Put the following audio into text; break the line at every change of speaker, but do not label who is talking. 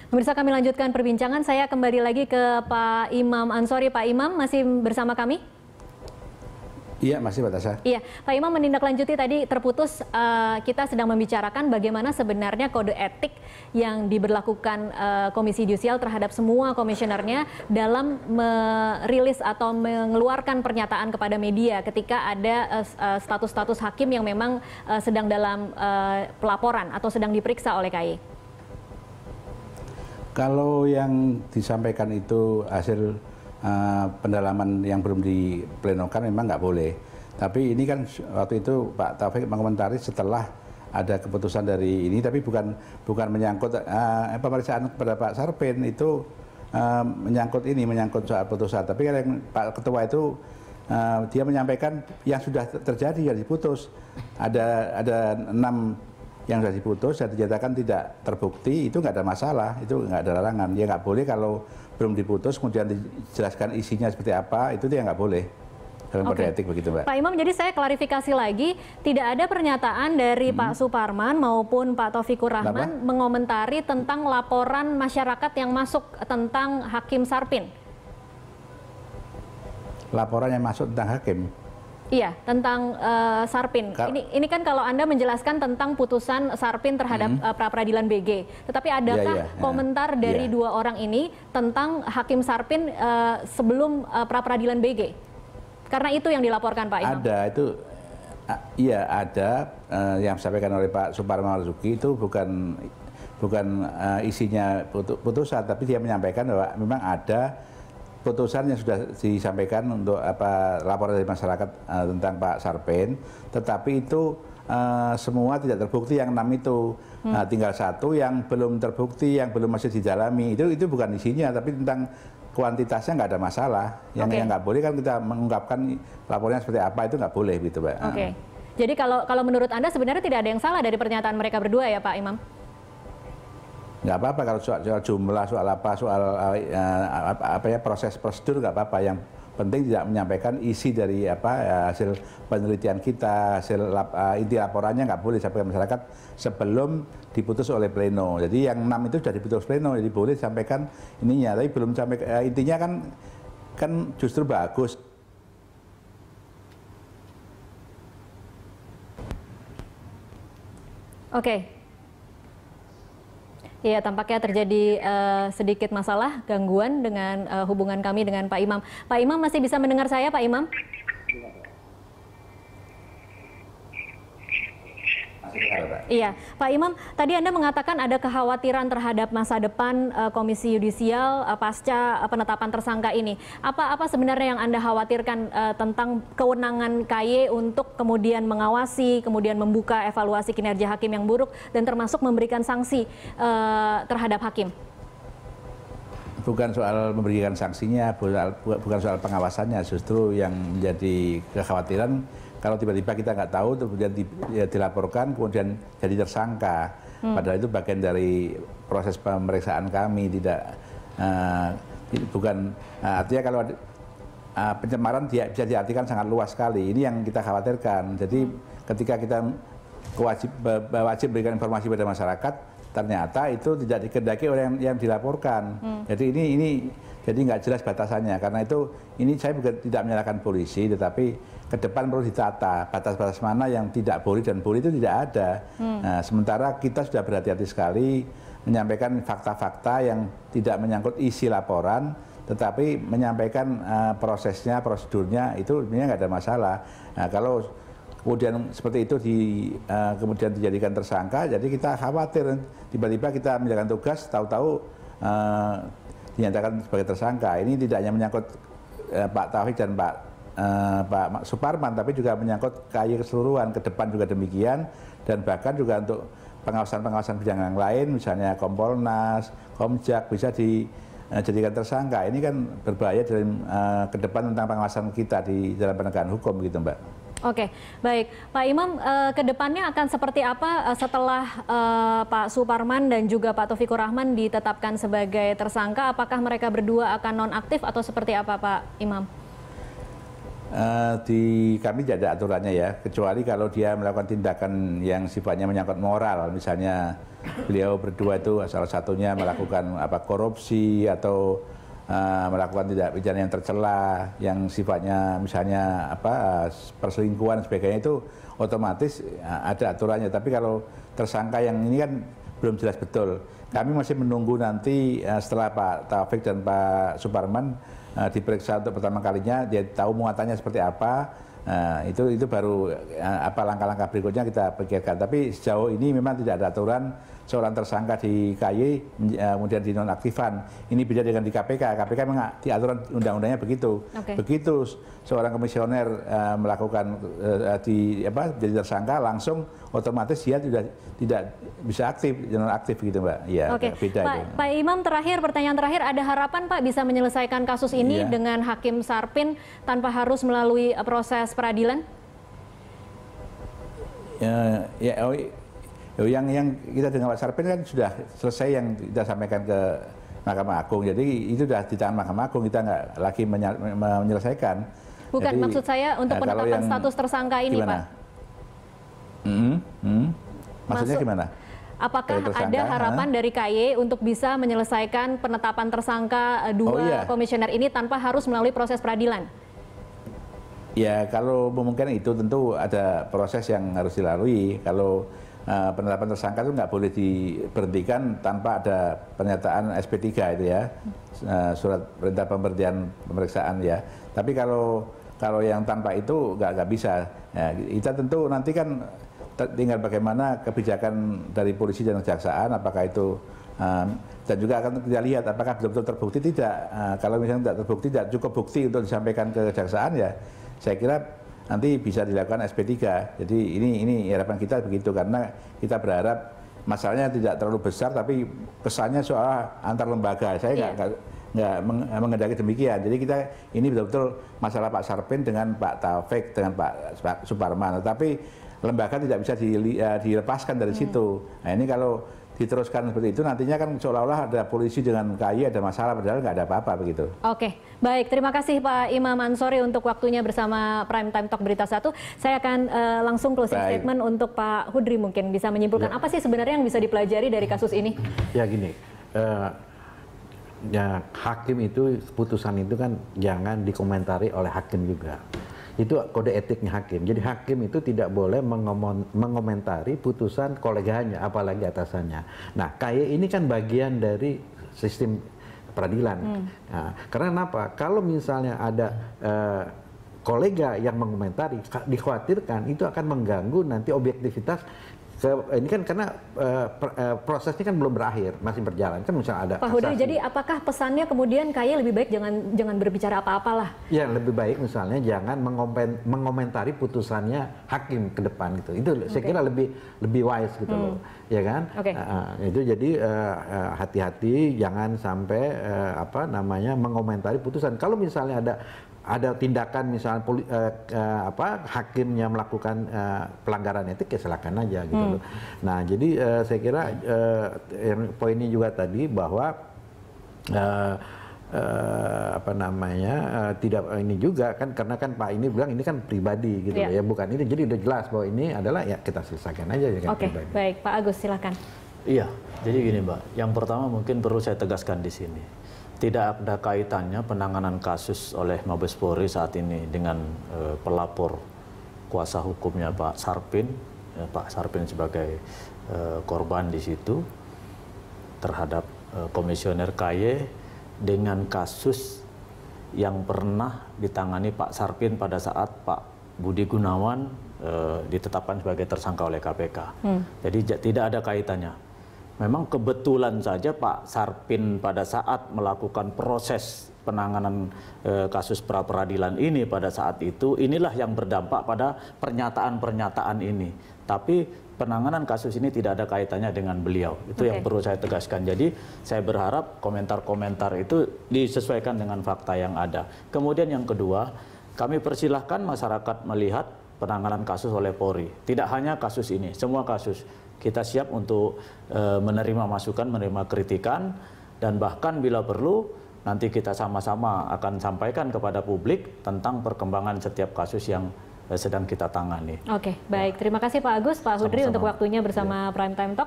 Pemirsa, kami lanjutkan perbincangan. Saya kembali lagi ke Pak Imam Ansori. Pak Imam masih bersama kami?
Iya, masih Pak Tasha.
Iya, Pak Imam menindaklanjuti tadi terputus, kita sedang membicarakan bagaimana sebenarnya kode etik yang diberlakukan Komisi Yudisial terhadap semua komisionernya dalam merilis atau mengeluarkan pernyataan kepada media ketika ada status-status hakim yang memang sedang dalam pelaporan atau sedang diperiksa oleh KAI.
Kalau yang disampaikan itu hasil pendalaman yang belum diplenokan memang nggak boleh. Tapi ini kan waktu itu Pak Taufik mengomentari setelah ada keputusan dari ini, tapi bukan menyangkut pemeriksaan kepada Pak Sarpen itu menyangkut soal putusan. Tapi kan yang Pak Ketua itu dia menyampaikan yang sudah terjadi, yang diputus. Ada 6 yang sudah diputus dan dinyatakan tidak terbukti, itu nggak ada masalah, itu nggak ada larangan. Ya nggak boleh kalau belum diputus kemudian dijelaskan isinya seperti apa, itu dia nggak boleh dalam kode etik begitu, Mbak.
Pak Imam, jadi saya klarifikasi lagi, tidak ada pernyataan dari Pak Suparman maupun Pak Taufikur Rahman mengomentari tentang laporan masyarakat yang masuk tentang Hakim Sarpen.
Laporan yang masuk tentang hakim?
Iya, tentang Sarpen. Ini kan kalau Anda menjelaskan tentang putusan Sarpen terhadap pra-peradilan BG. Tetapi adakah komentar dari dua orang ini tentang Hakim Sarpen sebelum pra-peradilan BG? Karena itu yang dilaporkan Pak Imam.
Ada, itu iya ada yang disampaikan oleh Pak Suparman Marzuki itu bukan isinya putusan, tapi dia menyampaikan bahwa memang ada putusan yang sudah disampaikan untuk laporan dari masyarakat tentang Pak Sarpen, tetapi itu semua tidak terbukti yang 6 itu. Tinggal 1 yang belum terbukti, yang belum masih didalami. Itu bukan isinya, tapi tentang kuantitasnya nggak ada masalah. Yang nggak boleh kan kita mengungkapkan laporannya seperti apa, itu nggak boleh gitu, Pak.
Jadi kalau menurut Anda sebenarnya tidak ada yang salah dari pernyataan mereka berdua ya, Pak Imam?
Nggak apa-apa kalau soal jumlah, soal proses prosedur nggak apa-apa. Yang penting tidak menyampaikan isi dari hasil penelitian kita, hasil inti laporannya nggak boleh sampai ke masyarakat sebelum diputus oleh pleno. Jadi yang 6 itu sudah diputus pleno, jadi boleh disampaikan ininya, tapi belum sampai intinya kan justru bagus.
Iya, tampaknya terjadi sedikit masalah, gangguan dengan hubungan kami dengan Pak Imam. Pak Imam masih bisa mendengar saya, Pak Imam? Iya, Pak Imam, tadi Anda mengatakan ada kekhawatiran terhadap masa depan Komisi Yudisial pasca penetapan tersangka ini. Apa sebenarnya yang Anda khawatirkan tentang kewenangan KAI untuk kemudian mengawasi, kemudian membuka evaluasi kinerja hakim yang buruk, dan termasuk memberikan sanksi terhadap hakim?
Bukan soal memberikan sanksinya, bukan soal pengawasannya, justru yang menjadi kekhawatiran kalau tiba-tiba kita nggak tahu, kemudian dilaporkan, kemudian jadi tersangka. Padahal itu bagian dari proses pemeriksaan kami, artinya kalau pencemaran bisa diartikan sangat luas sekali. Ini yang kita khawatirkan. Jadi ketika kita wajib memberikan informasi pada masyarakat, ternyata itu tidak dikehendaki oleh yang dilaporkan. Jadi ini jadi nggak jelas batasannya. Karena itu ini saya juga tidak menyalahkan polisi, tetapi ke depan perlu ditata batas-batas mana yang tidak boleh dan boleh itu tidak ada. Nah, sementara kita sudah berhati-hati sekali menyampaikan fakta-fakta yang tidak menyangkut isi laporan, tetapi menyampaikan prosesnya, prosedurnya itu sebenarnya nggak ada masalah. Nah, kalau kemudian seperti itu kemudian dijadikan tersangka, jadi kita khawatir tiba-tiba kita menjalankan tugas, tahu-tahu dinyatakan sebagai tersangka. Ini tidak hanya menyangkut Pak Taufik dan Pak Suparman, tapi juga menyangkut KAI keseluruhan, ke depan juga demikian, dan bahkan juga untuk pengawasan bidang yang lain, misalnya Kompolnas, Komjak bisa dijadikan tersangka. Ini kan berbahaya dalam ke depan tentang pengawasan kita di dalam penegakan hukum gitu, Mbak.
Oke, baik. Pak Imam, ke depannya akan seperti apa setelah Pak Suparman dan juga Pak Taufikur Rahman ditetapkan sebagai tersangka? Apakah mereka berdua akan nonaktif atau seperti apa, Pak Imam?
Di kami tidak ada aturannya ya, kecuali kalau dia melakukan tindakan yang sifatnya menyangkut moral, misalnya beliau berdua itu salah satunya melakukan korupsi atau melakukan tindak pidana yang tercela, yang sifatnya misalnya perselingkuhan sebagainya, itu otomatis ada aturannya. Tapi kalau tersangka yang ini kan belum jelas betul. Kami masih menunggu nanti setelah Pak Taufik dan Pak Suparman diperiksa untuk pertama kalinya, dia tahu muatannya seperti apa. Itu baru langkah-langkah berikutnya kita pikirkan. Tapi sejauh ini memang tidak ada aturan seorang tersangka di KY kemudian dinonaktifan. Ini beda dengan di KPK. KPK memang di aturan undang-undangnya begitu. Begitu seorang komisioner melakukan jadi tersangka, langsung otomatis dia tidak bisa aktif, nonaktif gitu, Mbak. Ya, beda itu.
Pak Imam, pertanyaan terakhir, ada harapan Pak bisa menyelesaikan kasus ini dengan Hakim Sarpin tanpa harus melalui proses peradilan?
Yang kita dengan Pak Sarpin kan sudah selesai yang kita sampaikan ke Mahkamah Agung. Jadi itu sudah di tangan Mahkamah Agung, kita nggak lagi menyelesaikan.
Bukan, jadi, maksud saya untuk penetapan status tersangka ini, gimana? Pak.
Maksudnya gimana?
Apakah ada harapan dari KY untuk bisa menyelesaikan penetapan tersangka dua komisioner ini tanpa harus melalui proses peradilan?
Ya, kalau memungkinkan itu tentu ada proses yang harus dilalui. Kalau penetapan tersangka itu nggak boleh diberhentikan tanpa ada pernyataan SP3 itu ya, surat perintah pemberhentian pemeriksaan ya. Tapi kalau yang tanpa itu nggak bisa. Ya, kita tentu nanti kan tinggal bagaimana kebijakan dari polisi dan kejaksaan, apakah itu dan juga akan kita lihat apakah betul-betul terbukti tidak. Kalau misalnya tidak terbukti, tidak cukup bukti untuk disampaikan ke kejaksaan, ya saya kira nanti bisa dilakukan SP3. Jadi ini harapan kita begitu, karena kita berharap masalahnya tidak terlalu besar, tapi kesannya soal antar lembaga. Saya nggak mengendaki demikian. Jadi kita ini betul-betul masalah Pak Sarpin dengan Pak Taufik dengan Pak Suparman. Tapi lembaga tidak bisa dilepaskan dari situ. Nah, ini kalau diteruskan seperti itu, nantinya kan seolah-olah ada polisi dengan KY ada masalah, padahal nggak ada apa-apa begitu.
Oke, baik. Terima kasih Pak Imam Ansori untuk waktunya bersama Prime Time Talk Berita 1. Saya akan langsung closing statement untuk Pak Hudri, mungkin bisa menyimpulkan apa sih sebenarnya yang bisa dipelajari dari kasus ini?
Ya gini, ya hakim itu, putusan itu kan jangan dikomentari oleh hakim juga. Itu kode etiknya hakim. Jadi hakim itu tidak boleh mengomentari putusan koleganya, apalagi atasannya. Nah, KY ini kan bagian dari sistem peradilan. Nah, karena kenapa? Kalau misalnya ada kolega yang mengomentari, dikhawatirkan itu akan mengganggu nanti objektivitas. Ini kan karena prosesnya kan belum berakhir, masih berjalan kan, misalnya ada
Pak Hudri. Jadi apakah pesannya kemudian KY lebih baik jangan berbicara apa-apalah? Ya,
lebih baik misalnya jangan mengomentari putusannya hakim ke depan gitu. Itu saya kira lebih wise gitu loh, ya kan? Itu jadi hati-hati jangan sampai mengomentari putusan. Kalau misalnya ada tindakan misalnya hakimnya melakukan pelanggaran etik, ya silakan aja gitu loh. Nah, jadi saya kira poinnya juga tadi bahwa tidak ini juga kan, karena kan Pak ini bilang ini kan pribadi gitu loh, ya bukan ini, jadi udah jelas bahwa ini adalah ya kita selesaikan aja ya kan.
Pribadi. Baik, Pak Agus silakan.
Iya, jadi gini Mbak, yang pertama mungkin perlu saya tegaskan di sini. Tidak ada kaitannya penanganan kasus oleh Mabes Polri saat ini dengan pelapor kuasa hukumnya Pak Sarpin, Pak Sarpin sebagai korban di situ terhadap komisioner KY dengan kasus yang pernah ditangani Pak Sarpin pada saat Pak Budi Gunawan ditetapkan sebagai tersangka oleh KPK. Jadi tidak ada kaitannya. Memang kebetulan saja Pak Sarpin pada saat melakukan proses penanganan kasus pra-peradilan ini pada saat itu, inilah yang berdampak pada pernyataan-pernyataan ini. Tapi penanganan kasus ini tidak ada kaitannya dengan beliau. Itu yang perlu saya tegaskan. Jadi saya berharap komentar-komentar itu disesuaikan dengan fakta yang ada. Kemudian yang kedua, kami persilahkan masyarakat melihat penanganan kasus oleh Polri. Tidak hanya kasus ini, semua kasus. Kita siap untuk menerima masukan, menerima kritikan, dan bahkan bila perlu nanti kita sama-sama akan sampaikan kepada publik tentang perkembangan setiap kasus yang sedang kita tangani.
Oke, baik. Terima kasih Pak Agus, Pak Hudri untuk waktunya bersama Prime Time Talk.